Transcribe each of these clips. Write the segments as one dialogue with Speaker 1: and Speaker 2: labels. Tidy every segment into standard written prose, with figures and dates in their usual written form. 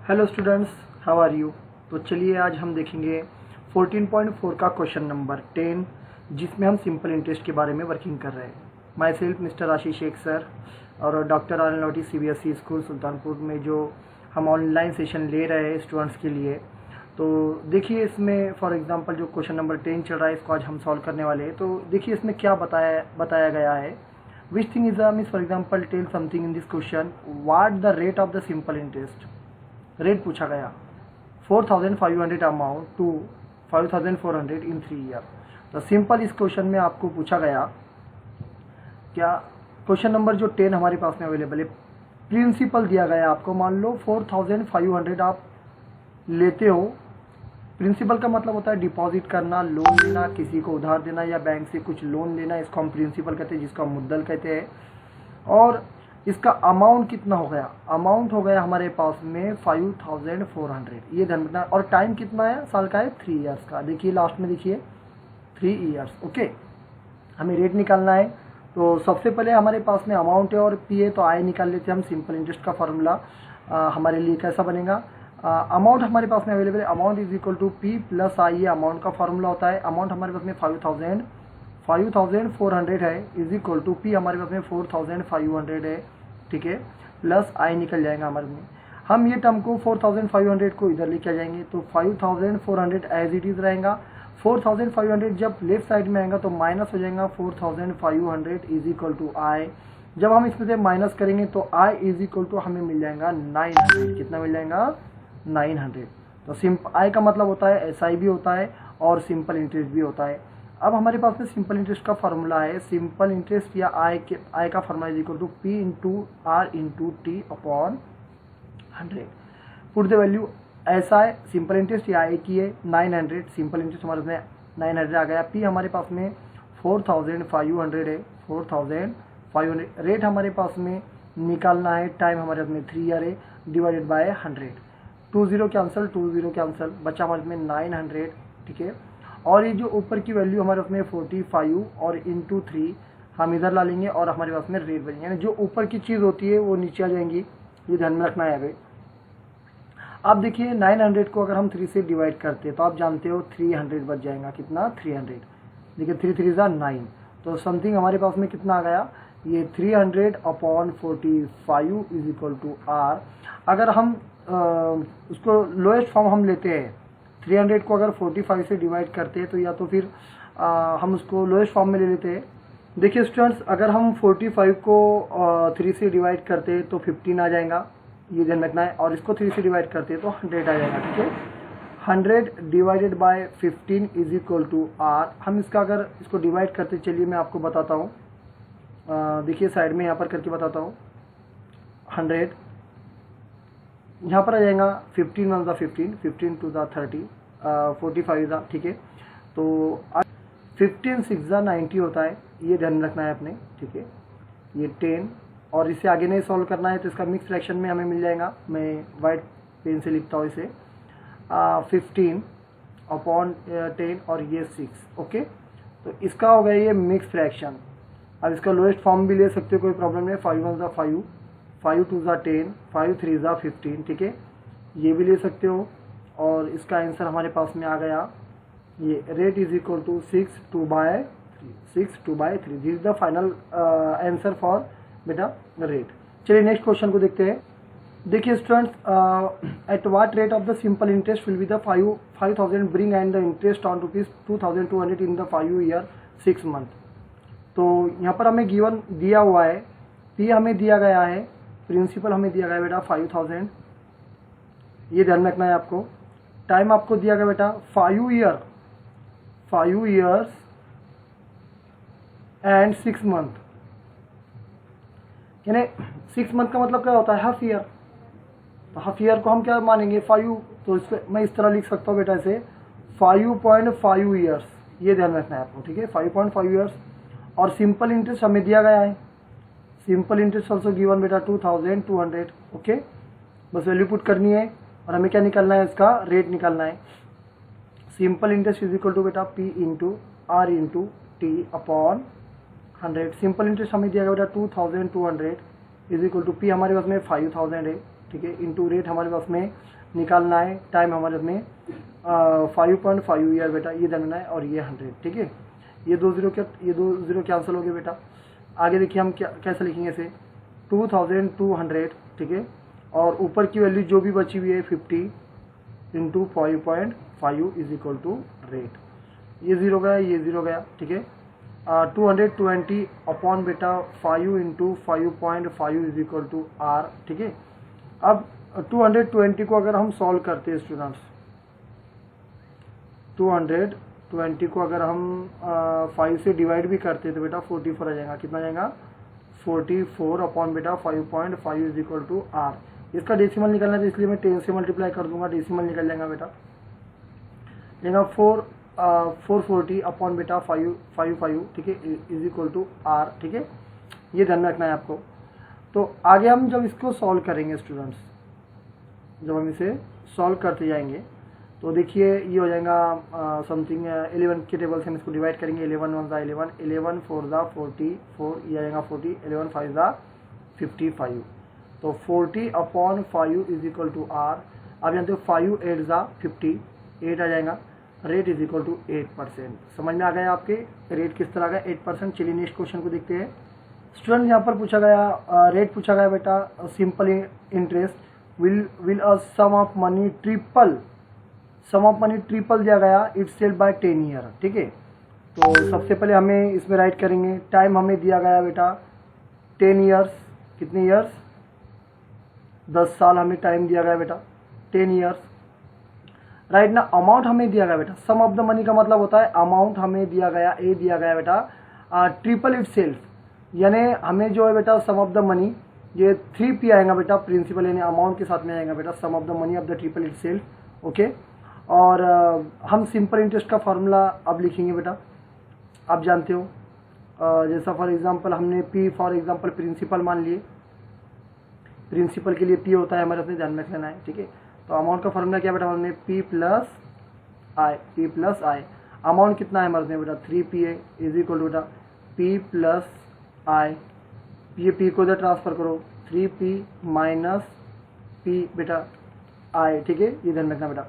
Speaker 1: Hello students, how are you. तो चलिए आज हम देखेंगे 14.4 का क्वेश्चन नंबर 10, जिसमें हम सिंपल इंटरेस्ट के बारे में वर्किंग कर रहे हैं। Myself mister Ashish Shaikh sir और डॉक्टर आर एन लॉटी CBSE स्कूल सुल्तानपुर में जो हम ऑनलाइन सेशन ले रहे हैं स्टूडेंट्स के लिए। तो देखिए इसमें फॉर एग्जांपल जो क्वेश्चन नंबर 10 चल रहा है, इसको आज हम सॉल्व करने वाले हैं। तो देखिए इसमें क्या बताया गया है। Which thing is means for example tell something in this question, what the rate of the simple interest. Rate पूछा गया 4500 अमाउंट टू 5400 इन 3 ईयर। तो सिंपल इस क्वेश्चन में आपको पूछा गया क्या, क्वेश्चन नंबर जो 10 हमारे पास में अवेलेबल है, प्रिंसिपल दिया गया आपको। मान लो 4500 आप लेते हो। प्रिंसिपल का मतलब होता है डिपॉजिट करना, लोन लेना, किसी को उधार देना या बैंक से कुछ लोन लेना, इसको हम प्रिंसिपल कहते हैं, जिसको हम मुद्दल कहते हैं। और इसका अमाउंट कितना हो गया, अमाउंट हो गया हमारे पास में 5400, ये ध्यान रखना। और टाइम कितना है, साल का है 3 ईयर्स का। देखिए लास्ट में देखिए 3 ईयर्स। ओके, हमें रेट निकालना है। तो सबसे पहले हमारे पास में अमाउंट है और पी है, तो आय निकाल लेते हैं हम। सिंपल इंटरेस्ट का फॉर्मूला हमारे लिए कैसा बनेगा, अमाउंट हमारे पास में अवेलेबल है, amount is equal to P plus I, ये अमाउंट का फॉर्मूला होता है। अमाउंट हमारे पास में 5400 है, इज इक्वल टू पी हमारे पास में 4500 है, ठीक है, प्लस आई निकल जाएगा हमारे में। हम ये टर्म को 4500 को इधर लेके आ जाएंगे, तो 5400 एज इट इज रहेगा। 4500 जब लेफ्ट साइड में आएगा तो माइनस हो जाएगा 4500 इज इक्वल टू आई। जब हम इसमें से माइनस करेंगे तो आई इज इक्वल टू हमें मिल जाएगा 900। कितना मिल जाएगा, 900। तो आई का मतलब होता है SI भी होता है और सिंपल इंटरेस्ट भी होता है। अब हमारे पास में सिंपल इंटरेस्ट का फॉर्मूला है, सिंपल इंटरेस्ट या आई का formula is equal to P into R into T upon 100। Put the value SI simple interest या आई की है 900, सिंपल इंटरेस्ट हमारे में 900 आ गया। पी हमारे पास में 4500 है, 4500। रेट हमारे पास में निकालना है, टाइम हमारे पास में 3 ईयर है, डिवाइडेड बाय 100। 20 कैंसिल, 20 कैंसिल, बचा हमारे में 900, ठीक है। और ये जो ऊपर की वैल्यू हमारे पास में 45 और इंटू 3 हम इधर ला लेंगे और हमारे पास में रेट बनेंगे, यानी जो ऊपर की चीज़ होती है वो नीचे आ जाएंगी। ये ध्यान में रखना है अभी। अब देखिए 900 को अगर हम 3 से डिवाइड करते हैं तो आप जानते हो 300 बच जाएगा। कितना, 300। देखिए 3 3 जा 9, तो समथिंग हमारे पास में कितना आ गया, ये 300 upon 45 is equal to R. अगर हम उसको लोएस्ट फॉर्म हम लेते हैं, 300 को अगर 45 से डिवाइड करते हैं तो या तो फिर हम उसको लोएस्ट फॉर्म में ले लेते हैं। देखिए स्टूडेंट्स, अगर हम 45 को 3 से डिवाइड करते हैं तो 15 आ जाएगा, ये ध्यान रखना है। और इसको 3 से डिवाइड करते हैं तो 100 आ जाएगा, ठीक है। 100 divided by 15 is equal to R. हम इसका अगर इसको डिवाइड करते, चलिए मैं आपको बताता हूँ। देखिए साइड में यहाँ पर करके बताता हूँ। 100 यहाँ पर आ जाएगा 15 1 15, 15 2 30, 45 ठीक है। तो 15 6 90 होता है, ये ध्यान रखना है अपने, ठीक है। ये 10 और इसे आगे नहीं सॉल्व करना है तो इसका मिक्स फ्रैक्शन में हमें मिल जाएगा। मैं वाइट पेन से लिखता हूँ इसे, 15 अपॉन 10 और ये 6, ओके। तो इसका हो गया ये मिक्स फ्रैक्शन। अब इसका लोएस्ट फॉर्म भी ले सकते हो, कोई प्रॉब्लम नहीं। 5 1 5, 5 2 10, 5 3 15, ठीक है, ये भी ले सकते हो। और इसका आंसर हमारे पास में आ गया, ये rate is equal to 6 2/3। This is the final answer for बेटा रेट। चलिए नेक्स्ट क्वेश्चन को देखते हैं। देखिए students, at what rate of the simple interest will be the 5000 bring and the interest on ₹2200 in the 5 year 6 month. तो यहाँ पर हमें गिवन दिया हुआ है, पी हमें दिया गया है, प्रिंसिपल हमें दिया गया है बेटा 5000, ये ध्यान रखना है आपको। टाइम आपको दिया गया बेटा 5 ईयर्स एंड 6 मंथ, यानी 6 मंथ का मतलब क्या होता है, हाफ ईयर। तो हाफ ईयर को हम क्या मानेंगे, 5। तो इसको मैं इस तरह लिख सकता हूँ बेटा इसे 5.5 ईयर्स, ये ध्यान रखना है आपको, ठीक है, 5.5 ईयर्स। और सिंपल इंटरेस्ट हमें दिया गया है, सिंपल इंटरेस्ट ऑल्सो गिवन बेटा 2200, ओके। बस वैल्यू पुट करनी है और हमें क्या निकालना है, इसका रेट निकालना है। Simple interest is equal to बेटा P into R into T upon 100। Simple interest हमें दिया गया बेटा 2200 इज इक्वल टू पी हमारे पास में 5000 है, ठीक है, इंटू रेट हमारे पास में निकालना है, टाइम हमारे में 5.5 ईयर बेटा, ये जानना है, और ये 100, ठीक है। ये दो जीरो कैंसिल हो गए बेटा। आगे देखिए हम क्या कैसे लिखेंगे इसे, 2200, ठीक है, और ऊपर की वैल्यू जो भी बची हुई है 50 into 5.5 is equal to rate. ये जीरो गया, ये जीरो गया, ठीक है। 220 अपॉन बेटा 5 into 5.5 is equal to R, ठीक है। अब 220 को अगर हम सॉल्व करते हैं स्टूडेंट्स, 220 को अगर हम 5 से डिवाइड भी करते हैं तो बेटा 44 आ जाएगा। कितना जाएगा, 44 अपॉन बेटा 5.5 इज इक्वल टू आर। इसका डेसिमल निकलना है तो इसलिए मैं 10 से मल्टीप्लाई कर दूंगा, डेसिमल निकल जाएगा बेटा, जाएगा 440 अपॉन बेटा 5, ठीक है, इज इक्वल टू आर, ठीक है। ये ध्यान में रखना है आपको। तो आगे हम जब इसको सॉल्व करेंगे स्टूडेंट्स, जब हम इसे सॉल्व करते जाएंगे तो देखिए ये हो जाएगा समथिंग 11 के टेबल से हम इसको डिवाइड करेंगे। 11 1 ज़ा 11, 11 4 ज़ा 44, ये आ जाएगा 40, 11 5 ज़ा 55, तो 40 upon 5 is equal to R. आप जानते हो 5 8 ज़ा 50, 8 आ जाएगा। Rate is equal to 8%। समझ में आ गया आपके रेट किस तरह आ गया, 8%। चलिए नेक्स्ट क्वेश्चन को देखते हैं स्टूडेंट। यहाँ पर पूछा गया रेट पूछा गया बेटा, simple interest will a sum of money triple, sum of money triple दिया गया इट सेल्फ बाय 10 ईयर, ठीक है। तो सबसे पहले हमें इसमें राइट करेंगे, टाइम हमें दिया गया बेटा 10 ईयर्स, कितने ईयर्स, 10 साल हमें टाइम दिया गया बेटा, 10 ईयर्स, राइट ना। अमाउंट हमें दिया गया बेटा, सम ऑफ द मनी का मतलब होता है अमाउंट हमें दिया गया, ए दिया गया बेटा ट्रिपल इट सेल्फ, यानी हमें जो है बेटा सम ऑफ द मनी, ये 3P आएगा बेटा, प्रिंसिपल यानी अमाउंट के साथ में आएगा बेटा, sum of the money of the triple itself, okay. और हम सिंपल इंटरेस्ट का फॉर्मूला अब लिखेंगे बेटा, आप जानते हो जैसा फॉर एग्जांपल हमने P फॉर एग्जांपल प्रिंसिपल मान लिए, प्रिंसिपल के लिए P होता है हमारे अपने ध्यान में रखना है, ठीक है। तो अमाउंट का फॉर्मूला क्या बेटा, हमने P प्लस आई, अमाउंट कितना है हमारे बेटा 3P है, इज इक्वल टू बेटा P प्लस आई, ये P को इधर ट्रांसफर करो, 3P माइनस P बेटा आई, ठीक है, ये ध्यान रखना बेटा।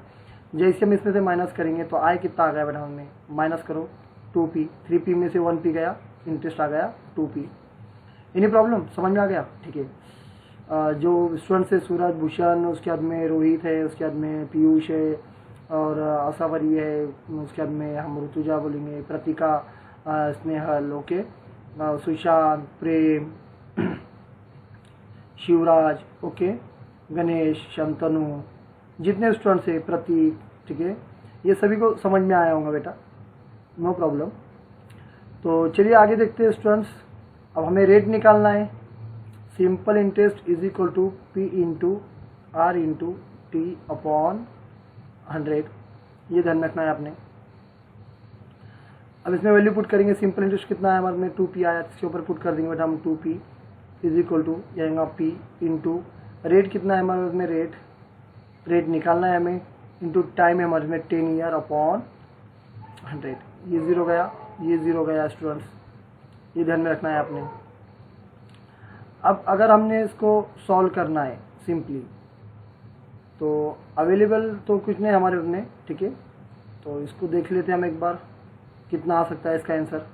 Speaker 1: जैसे हम इसमें से माइनस करेंगे तो आई कितना आ गया बेटा, हमें माइनस करो 2P, 3P में से 1P गया, इंटरेस्ट आ गया 2P। एनी प्रॉब्लम, समझ में आ गया, ठीक है। जो स्टूडेंट है सूरज भूषण, उसके बाद में रोहित है, उसके बाद में पीयूष है, और आशावरी है, उसके बाद में हम ऋतुजा बोलेंगे, प्रतिका, स्नेहल, ओके, सुशांत, प्रेम, शिवराज, ओके, गणेश, शंतनु, जितने स्टूडेंट्स है, प्रतीक, ठीक है, ये सभी को समझ में आया होगा बेटा, नो प्रॉब्लम। तो चलिए आगे देखते हैं स्टूडेंट्स। अब हमें रेट निकालना है, simple interest is equal to P into R into T upon 100, ये ध्यान रखना है आपने। अब इसमें वैल्यू पुट करेंगे, सिंपल इंटरेस्ट कितना है हमारे में 2P आया, इसके ऊपर पुट कर देंगे बेटा हम 2P इज इक्वल टू जाएगा P इंटू रेट कितना है हमारे में, रेट निकालना है हमें, इंटू टाइम है हमारे में 10 ईयर अपॉन 100, ये जीरो गया, ये जीरो गया स्टूडेंट्स, ये ध्यान में रखना है आपने। अब अगर हमने इसको सॉल्व करना है सिंपली, तो अवेलेबल तो कुछ नहीं हमारे उसमें, ठीक है, तो इसको देख लेते हैं हम एक बार कितना आ सकता है इसका आंसर।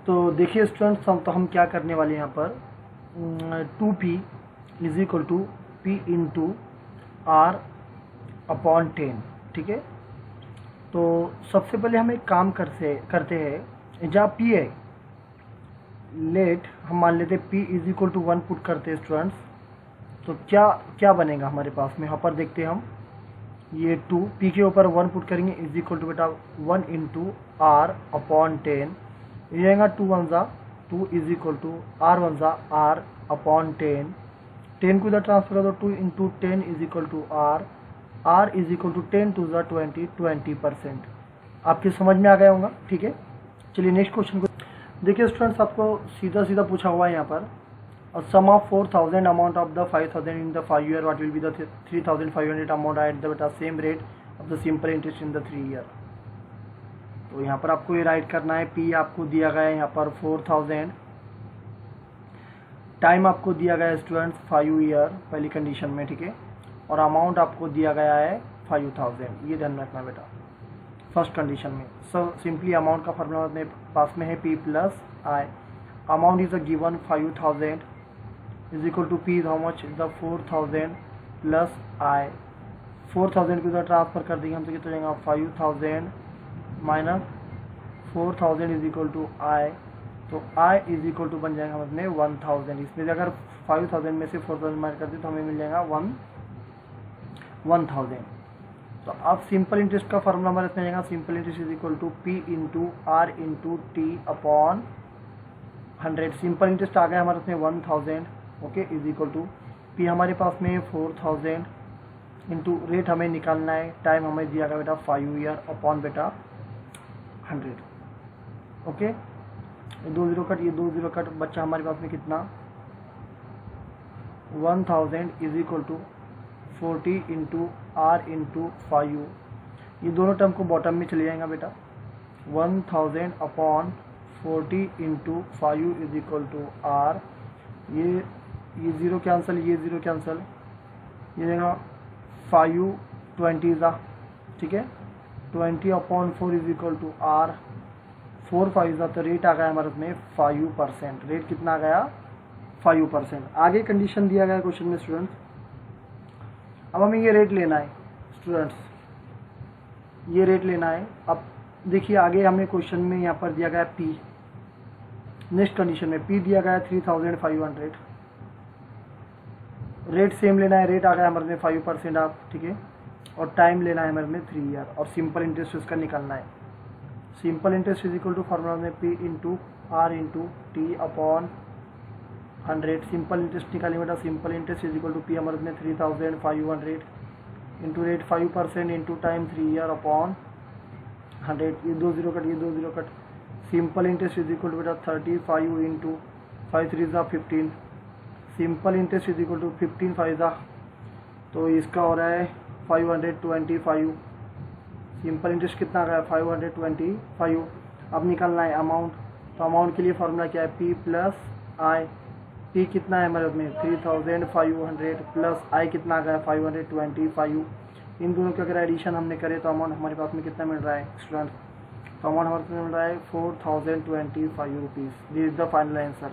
Speaker 1: तो देखिए स्टूडेंट्स, हम क्या करने वाले हैं यहाँ पर, 2P is equal to P into R upon 10, ठीक है। तो सबसे पहले हम एक काम करते हैं, जहाँ P है लेट हम मान लेते P is equal to 1 put करते हैं स्टूडेंट्स, तो क्या बनेगा हमारे पास में, यहाँ पर देखते हैं हम, ये 2 P के ऊपर 1 पुट करेंगे इज इक्वल टू बेटा 1 इंटू आर अपॉन 10, ये जाएगा 2 1 ज़ा 2 इज इक्वल टू आर 1 ज़ा आर अपॉन 10 को इधर ट्रांसफर कर दो, 2 into 10 is equal to R is equal to 10 2 ज़ा 20%। आपके समझ में आ गया होगा, ठीक है। चलिए नेक्स्ट क्वेश्चन को देखिए स्टूडेंट्स, आपको सीधा पूछा हुआ है यहाँ पर, sum of 4000 amount of the 5000 in the 5 year, what will be the 3500 amount at the बेटा same rate of the simple interest in the 3 year. तो यहाँ पर आपको ये राइट करना है, P आपको दिया गया है यहाँ पर 4000, टाइम आपको दिया गया है स्टूडेंट्स 5 ईयर पहली कंडीशन में, ठीक है, और अमाउंट आपको दिया गया है 5000, ये ध्यान रखना बेटा फर्स्ट कंडीशन में। सो सिंपली अमाउंट का फॉर्मूला अपने पास में है P plus I. Amount is a given 5000 is equal to P is how much, is the 4000 plus I. 4000 को इधर ट्रांसफर कर देंगे हम, तो कितना जाएगा 5000 माइनस 4000 इज इक्वल टू आई, तो आई इज इक्वल टू बन जाएगा अपने 1000। इसमें से अगर 5000 में से 4000 माइनस कर दें तो हमें मिल जाएगा 1000। तो अब सिंपल इंटरेस्ट का फॉर्मूला हमारे इसमें जाएगा, simple interest is equal to P into R into T upon 100। Simple interest आ गया हमारे इसमें 1000, okay, is equal to P हमारे पास में 4000 इंटू रेट हमें निकालना है, टाइम हमें दिया गया बेटा 5 ईयर अपॉन बेटा 100, ओके। ये 2 0 कट, ये 2 0 कट, बच्चा हमारे पास में कितना 1000 is equal to 40 into R into 5। ये दोनों टर्म को बॉटम में चले जाएगा बेटा, 1000 upon 40 into 5 is equal to R. ये 0 कैंसिल, ये 0 कैंसिल, ये देगा 5 20 ज़ा, ठीक है, 20 upon 4 is equal to R. 4 5 ज़ा, तो रेट आ गया हमारे में 5%। रेट कितना आ गया 5%। आगे कंडीशन दिया गया क्वेश्चन में स्टूडेंट्स, अब हमें ये रेट लेना है स्टूडेंट्स, ये रेट लेना है। अब देखिए आगे हमें क्वेश्चन में यहाँ पर दिया गया है P, नेक्स्ट कंडीशन में P दिया गया है 3500, रेट सेम लेना है, रेट आ गया हमारे में 5% आप, ठीक है, और टाइम लेना है हमारे में 3 ईयर, और सिंपल इंटरेस्ट उसका निकालना है। Simple interest is equal to formula में P into R into T upon 100। Simple interest निकालेंगे बेटा, simple interest is equal to P हमारे में 3500 into rate 5% into time 3 year upon 100। ये 2 0 कट, ये 2 0 cut, simple interest is equal to बेटा 35 into 5 3 ज़ा 15। Simple interest is equal to 15 5 ज़ा, तो इसका हो रहा है 525। सिंपल इंटरेस्ट कितना आ गया 525। अब निकालना है अमाउंट, तो अमाउंट के लिए फॉर्मूला क्या है P प्लस आई। P कितना है हमारे में 3500 प्लस आई कितना आ गया 525। इन दोनों के अगर एडिशन हमने करे तो अमाउंट हमारे पास में कितना मिल रहा है स्टूडेंट, तो अमाउंट हमारे पास मिल रहा है 4025 rupees. This is the final answer.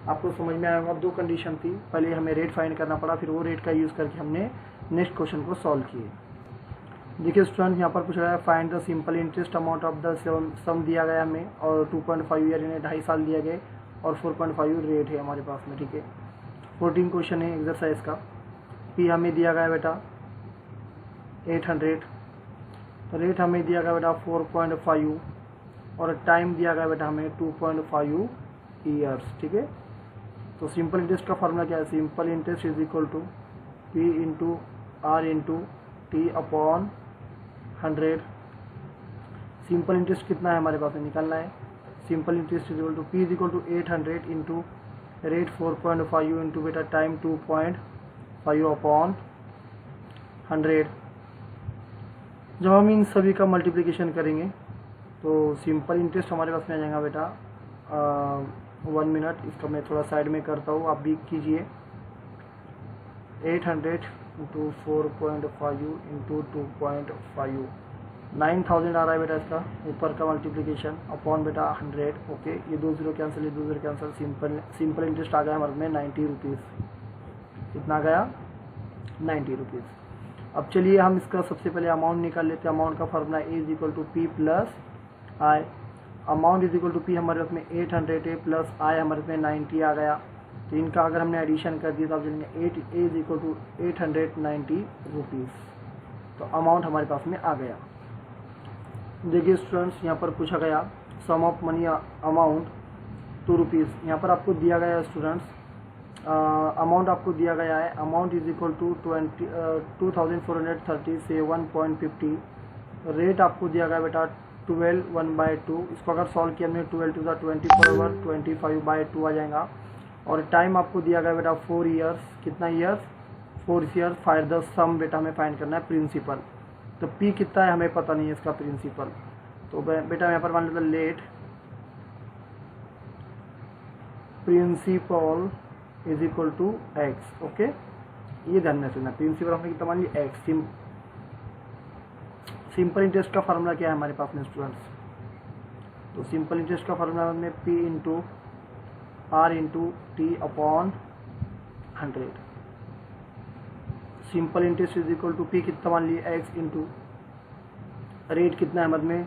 Speaker 1: आपको समझ में आया होगा, 2 कंडीशन थी, पहले हमें रेट फाइंड करना पड़ा, फिर वो रेट का यूज़ करके हमने नेक्स्ट क्वेश्चन को सॉल्व किए। देखिए स्टूडेंट यहाँ पर पूछा गया find the simple interest amount of the sum दिया गया हमें, और 2.5 ईयर यानी 2.5 साल दिया गए, और 4.5 रेट है हमारे पास में, ठीक है। 14 क्वेश्चन है एक्सरसाइज का। P हमें दिया गया बेटा 800, तो रेट हमें दिया गया बेटा 4.5, और टाइम दिया गया बेटा हमें 2.5 ईयर्स, ठीक है। तो सिंपल इंटरेस्ट का फॉर्मूला क्या है, simple interest is equal to P into R into T upon 100। Simple interest कितना है हमारे पास में निकालना है, simple interest is equal to P is equal to 800 into rate 4.5 into बेटा टाइम 2.5 अपॉन 100। जब हम इन सभी का मल्टीप्लिकेशन करेंगे तो सिंपल इंटरेस्ट हमारे पास में आ जाएगा बेटा 1 मिनट, इसका मैं थोड़ा साइड में करता हूँ, आप भी कीजिए। 800 इंटू 4.5 इंटू 2.5 9000 आ रहा है बेटा इसका ऊपर का मल्टीप्लिकेशन अपॉन बेटा 100, ओके। ये 2 0 कैंसिल, ये 2 0 कैंसिल, सिंपल इंटरेस्ट आ गया हमारे में 90 रुपीज़। कितना गया 90 रुपीज़। अब चलिए हम इसका सबसे पहले अमाउंट निकाल लेते हैं। अमाउंट का formula A is equal to P plus I. Amount is equal to P हमारे में 800 है प्लस आई हमारे में 90 आ गया, तो इनका अगर हमने एडिशन कर दिया तो आप चलेंगे 8 इज इक्वल टू 890 रुपीज़। तो अमाउंट हमारे पास में आ गया। देखिए स्टूडेंट्स यहाँ पर पूछा गया सम ऑफ मनी अमाउंट 2 रुपीज़। यहाँ पर आपको दिया गया है स्टूडेंट्स अमाउंट आपको दिया गया है, amount is equal to 2437.50। Rate आपको दिया गया बेटा 12 1/2। इसको अगर सॉल्व किया हमने 12 2 24 25/2 आ जाएगा, और टाइम आपको दिया गया बेटा 4 ईयर्स। कितना ईयर्स 4 ईयर्स। फाइंड द सम बेटा हमें फाइंड करना है प्रिंसिपल, तो P कितना है हमें पता नहीं है इसका प्रिंसिपल, तो बेटा यहाँ पर मान लेते let principal is equal to X. Okay, ये ध्यान में रखना। प्रिंसिपल हमने कितना मान लिया एक्स। सिंपल इंटरेस्ट का फार्मूला क्या है हमारे पास में स्टूडेंट्स? तो सिंपल इंटरेस्ट का फार्मूला में P into R into T upon 100। Simple interest is equal to P कितना मान लिया एक्स इंटू रेट कितना है हमारे में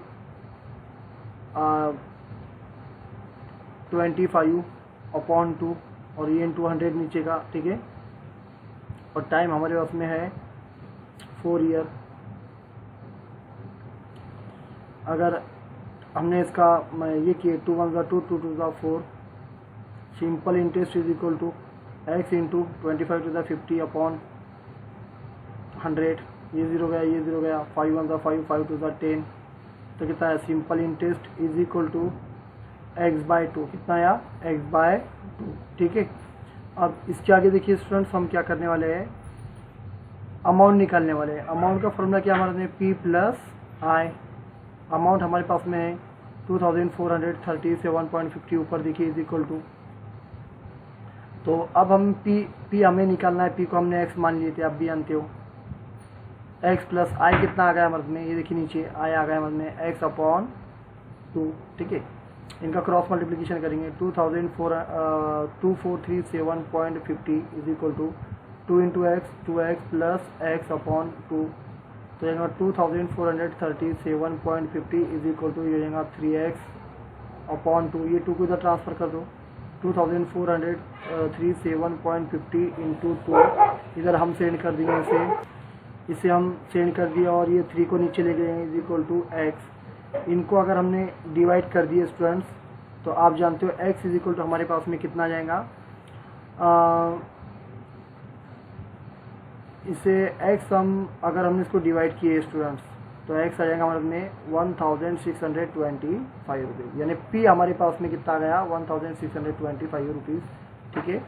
Speaker 1: 25 अपॉन 2 और ये इंटू 100 नीचे का, ठीक है। और टाइम हमारे पास में है 4 ईयर। अगर हमने इसका ये किए 2 1 2 2 2 4, simple interest is equal to X into 25 to the 50 upon 100। ये 0 गया, ये 0 गया, 5 1 5 5 टू द 10। तो कितना है? Simple interest is equal to X by 2। कितना आया? एक्स बाय 2, ठीक है। अब इसके आगे देखिए स्टूडेंट्स, हम क्या करने वाले हैं? अमाउंट निकालने वाले हैं। अमाउंट का फॉर्मूला क्या हमारे में? P plus I. अमाउंट हमारे पास में है 2437.50 ऊपर देखिए इज इक्वल टू। तो अब हम पी हमें निकालना है। पी को हमने एक्स मान लिए थे, आप भी जानते हो। एक्स प्लस आई कितना आ गया हमारे में? ये देखिए नीचे आई आ गया हमारे में एक्स अपॉन 2, ठीक है। इनका क्रॉस मल्टीप्लिकेशन करेंगे 2437.50 is equal to 2 into X 2x plus X upon 2। तो जाएगा 2437.50 इज इक्वल टू ये जाएगा 3x अपॉन 2। ये 2 को इधर ट्रांसफर कर दो। 2437.50 इंटू 2 इधर हम सेंड कर दिए इसे हम सेंड कर दिया और ये 3 को नीचे ले गए इज इक्वल टू एक्स। इनको अगर हमने डिवाइड कर दिए स्टूडेंट्स, तो आप जानते हो x इज इक्वल टू हमारे पास में कितना जाएगा? इसे x हम अगर हमने इसको डिवाइड किए स्टूडेंट्स, तो x आ जाएगा हमारे में 1625 रुपीज़। यानी p हमारे पास में कितना गया? 1625 रुपीज़, ठीक है।